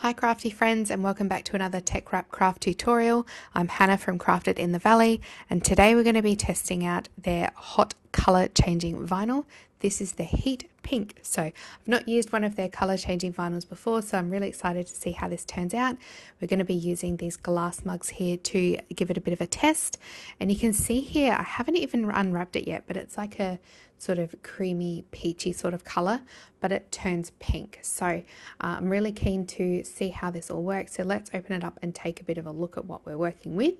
Hi crafty friends, and welcome back to another TECKWRAP craft tutorial. I'm Hannah from Crafted in the Valley, and today we're going to be testing out their hot color changing vinyl. This is the Heat Pink. So I've not used one of their color changing vinyls before, so I'm really excited to see how this turns out. We're going to be using these glass mugs here to give it a bit of a test, and you can see here I haven't even unwrapped it yet, but it's like a sort of creamy peachy sort of color, but it turns pink. So I'm really keen to see how this all works. So let's open it up and take a bit of a look at what we're working with.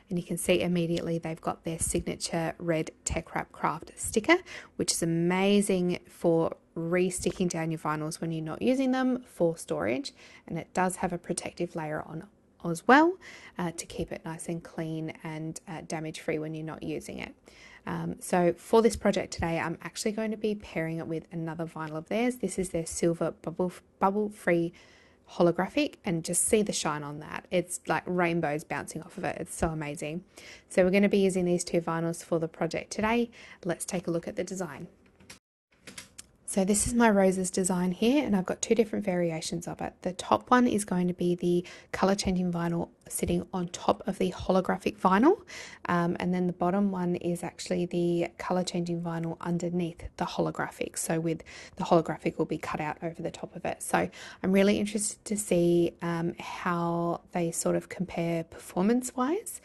And you can see immediately they've got their signature red TECKWRAP sticker, which is amazing for re-sticking down your vinyls when you're not using them for storage. And it does have a protective layer on as well to keep it nice and clean and damage free when you're not using it. So for this project today, I'm actually going to be pairing it with another vinyl of theirs. This is their silver bubble free holographic, and just see the shine on that. It's like rainbows bouncing off of it. It's so amazing. So we're going to be using these two vinyls for the project today. Let's take a look at the design. So this is my roses design here, and I've got two different variations of it. The top one is going to be the color changing vinyl sitting on top of the holographic vinyl, and then the bottom one is actually the color changing vinyl underneath the holographic. So with the holographic will be cut out over the top of it. So I'm really interested to see how they sort of compare performance wise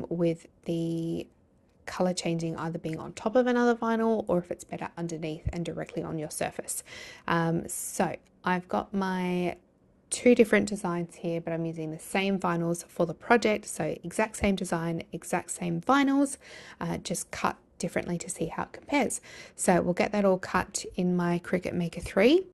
with the color changing either being on top of another vinyl or if it's better underneath and directly on your surface. So I've got my two different designs here, but I'm using the same vinyls for the project. So exact same design, exact same vinyls, just cut differently to see how it compares. So we'll get that all cut in my Cricut Maker 3.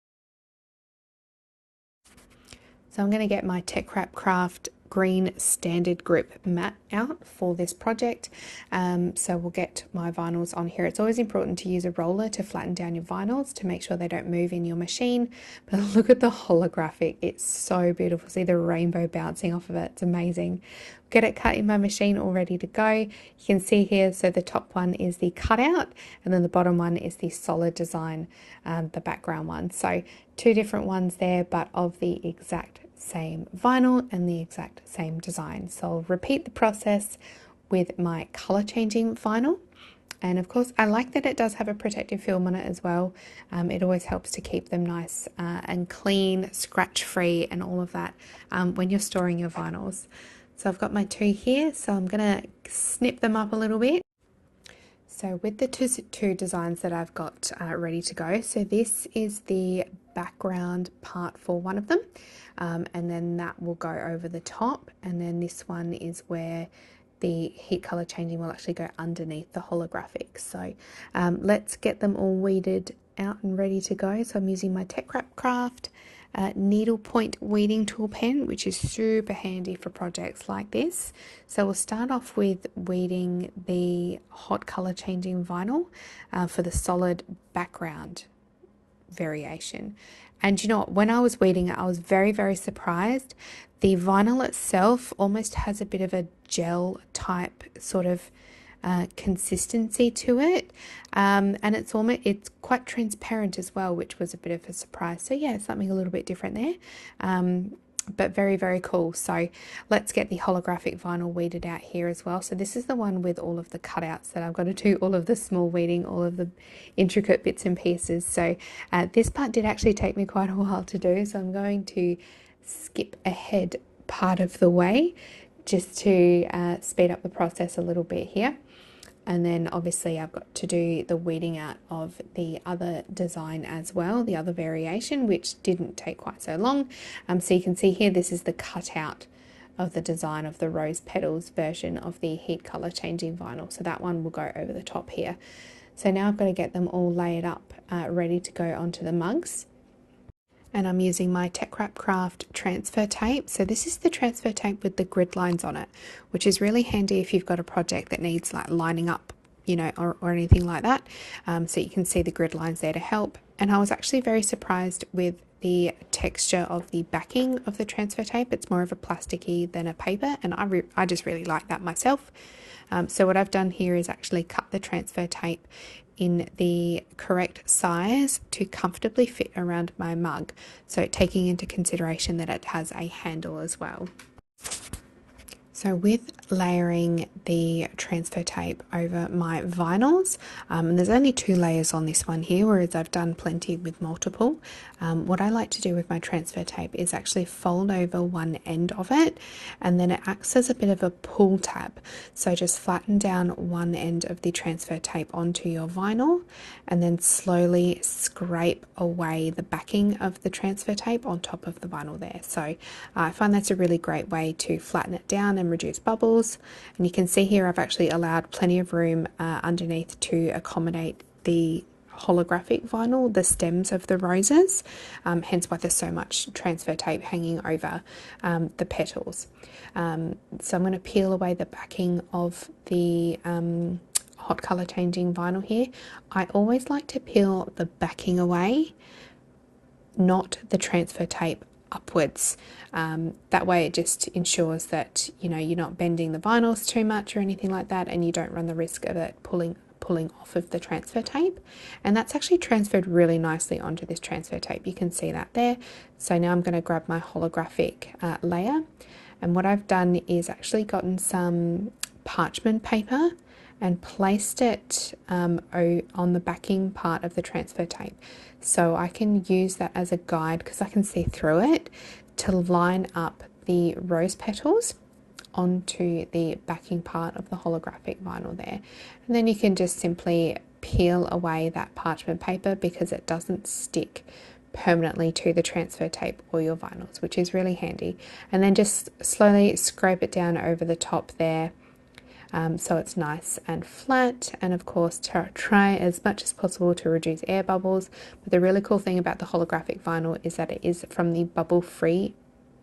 So I'm going to get my TECKWRAP green standard grip mat out for this project. So we'll get my vinyls on here. It's always important to use a roller to flatten down your vinyls to make sure they don't move in your machine. But look at the holographic. It's so beautiful. See the rainbow bouncing off of it. It's amazing. Get it cut in my machine all ready to go. You can see here, so the top one is the cutout and then the bottom one is the solid design, the background one. So two different ones there, but of the exact same vinyl and the exact same design. So I'll repeat the process with my color changing vinyl. And of course, I like that it does have a protective film on it as well. It always helps to keep them nice and clean, scratch free and all of that when you're storing your vinyls. So I've got my two here, so I'm gonna snip them up a little bit. So with the two designs that I've got ready to go, so this is the background part for one of them, and then that will go over the top, and then this one is where the heat color changing will actually go underneath the holographic. So let's get them all weeded out and ready to go. So I'm using my TECKWRAP needlepoint weeding tool pen, which is super handy for projects like this. So we'll start off with weeding the hot color changing vinyl for the solid background variation. And you know what, when I was weeding it, I was very surprised. The vinyl itself almost has a bit of a gel type sort of consistency to it, and it's quite transparent as well, which was a bit of a surprise. So yeah, something a little bit different there, but very cool. So let's get the holographic vinyl weeded out here as well. So this is the one with all of the cutouts that I've got to do all of the small weeding, all of the intricate bits and pieces. So this part did actually take me quite a while to do, so I'm going to skip ahead part of the way just to speed up the process a little bit here. And then obviously I've got to do the weeding out of the other design as well, the other variation, which didn't take quite so long. So you can see here, this is the cutout of the design of the rose petals version of the heat color changing vinyl. So that one will go over the top here. So now I've got to get them all layered up, ready to go onto the mugs. And I'm using my TECKWRAP transfer tape. So this is the transfer tape with the grid lines on it, which is really handy if you've got a project that needs like lining up, you know, or anything like that. So you can see the grid lines there to help. And I was actually very surprised with the texture of the backing of the transfer tape. It's more of a plasticky than a paper, and I just really like that myself. So what I've done here is actually cut the transfer tape in the correct size to comfortably fit around my mug. So taking into consideration that it has a handle as well. So with layering the transfer tape over my vinyls, and there's only 2 layers on this one here, whereas I've done plenty with multiple. What I like to do with my transfer tape is actually fold over one end of it, and then it acts as a bit of a pull tab. So just flatten down one end of the transfer tape onto your vinyl, and then slowly scrape away the backing of the transfer tape on top of the vinyl there. So I find that's a really great way to flatten it down and reduce bubbles. And you can see here I've actually allowed plenty of room underneath to accommodate the holographic vinyl, the stems of the roses, hence why there's so much transfer tape hanging over the petals. So I'm going to peel away the backing of the hot color changing vinyl here. I always like to peel the backing away, not the transfer tape upwards. That way it just ensures that you're not bending the vinyls too much or anything like that, and you don't run the risk of it pulling off of the transfer tape. And that's actually transferred really nicely onto this transfer tape. You can see that there. So now I'm going to grab my holographic layer, and what I've done is actually gotten some parchment paper and placed it on the backing part of the transfer tape. So I can use that as a guide, because I can see through it, to line up the rose petals onto the backing part of the holographic vinyl there. And then you can just simply peel away that parchment paper, because it doesn't stick permanently to the transfer tape or your vinyls, which is really handy. And then just slowly scrape it down over the top there, so it's nice and flat. And of course, try as much as possible to reduce air bubbles. But the really cool thing about the holographic vinyl is that it is from the bubble free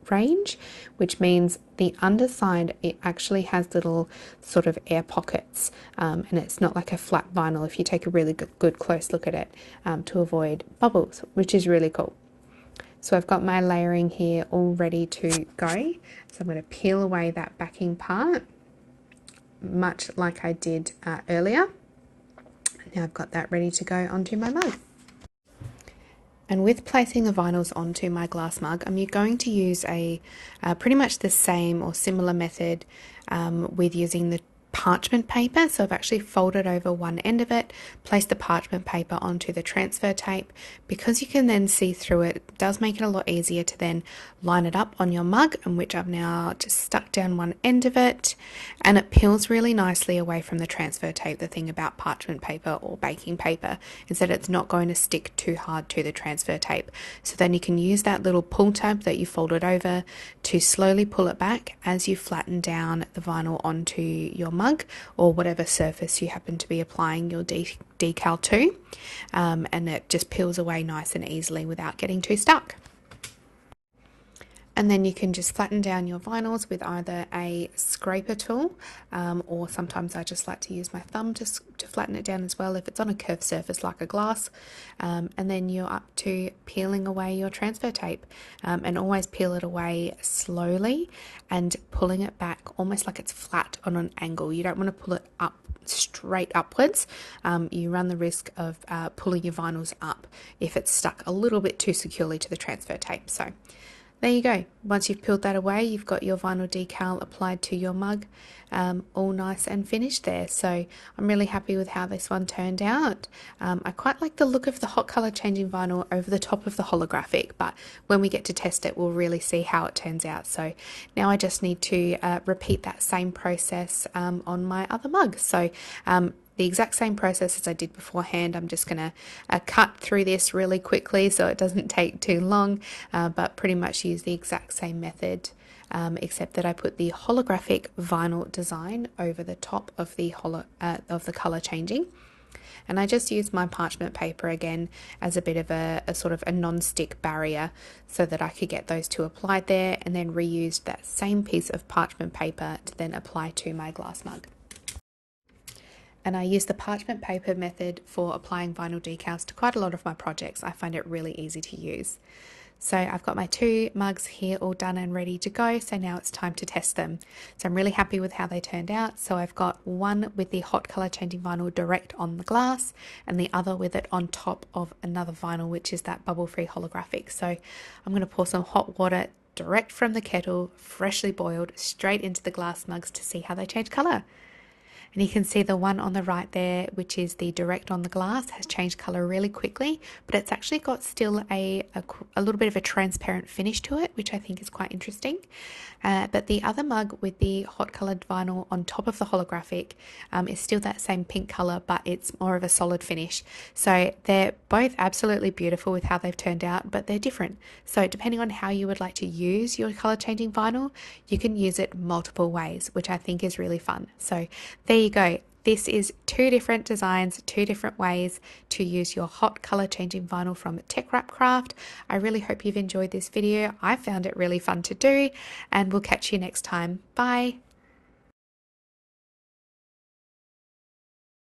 range, which means the underside, it actually has little sort of air pockets, and it's not like a flat vinyl if you take a really good close look at it, to avoid bubbles, which is really cool. So I've got my layering here all ready to go. So I'm going to peel away that backing part, much like I did earlier. Now I've got that ready to go onto my mug. And with placing the vinyls onto my glass mug, I'm going to use a pretty much the same or similar method with using the parchment paper. So I've actually folded over one end of it, placed the parchment paper onto the transfer tape. Because you can then see through it, it does make it a lot easier to then line it up on your mug, and which I've now just stuck down one end of it, and it peels really nicely away from the transfer tape. The thing about parchment paper or baking paper is that it's not going to stick too hard to the transfer tape. So then you can use that little pull tab that you folded over to slowly pull it back as you flatten down the vinyl onto your mug, or whatever surface you happen to be applying your decal to, and it just peels away nice and easily without getting too stuck. And then you can just flatten down your vinyls with either a scraper tool, or sometimes I just like to use my thumb to flatten it down as well if it's on a curved surface like a glass. And then you're up to peeling away your transfer tape, and always peel it away slowly and pulling it back almost like it's flat on an angle. You don't want to pull it up straight upwards. You run the risk of pulling your vinyls up if it's stuck a little bit too securely to the transfer tape. So there you go. Once you've peeled that away, you've got your vinyl decal applied to your mug, all nice and finished there. So I'm really happy with how this one turned out. I quite like the look of the hot color changing vinyl over the top of the holographic, but when we get to test it, we'll really see how it turns out. So now I just need to repeat that same process on my other mug. So the exact same process as I did beforehand. I'm just going to cut through this really quickly so it doesn't take too long, but pretty much use the exact same method, except that I put the holographic vinyl design over the top of the color changing. And I just used my parchment paper again as a bit of a sort of a non-stick barrier so that I could get those two applied there, and then reused that same piece of parchment paper to then apply to my glass mug. And I use the parchment paper method for applying vinyl decals to quite a lot of my projects. I find it really easy to use. So I've got my 2 mugs here all done and ready to go. So now it's time to test them. So I'm really happy with how they turned out. So I've got one with the hot color changing vinyl direct on the glass and the other with it on top of another vinyl, which is that bubble-free holographic. So I'm going to pour some hot water direct from the kettle, freshly boiled, straight into the glass mugs to see how they change color. And you can see the one on the right there, which is the direct on the glass, has changed color really quickly, but it's actually got still a little bit of a transparent finish to it, which I think is quite interesting. But the other mug with the hot colored vinyl on top of the holographic is still that same pink color, but it's more of a solid finish. So they're both absolutely beautiful with how they've turned out, but they're different. So depending on how you would like to use your color changing vinyl, you can use it multiple ways, which I think is really fun. So there you go. This is 2 different designs, 2 different ways to use your hot color changing vinyl from TECKWRAP. I really hope you've enjoyed this video. I found it really fun to do, and we'll catch you next time. Bye.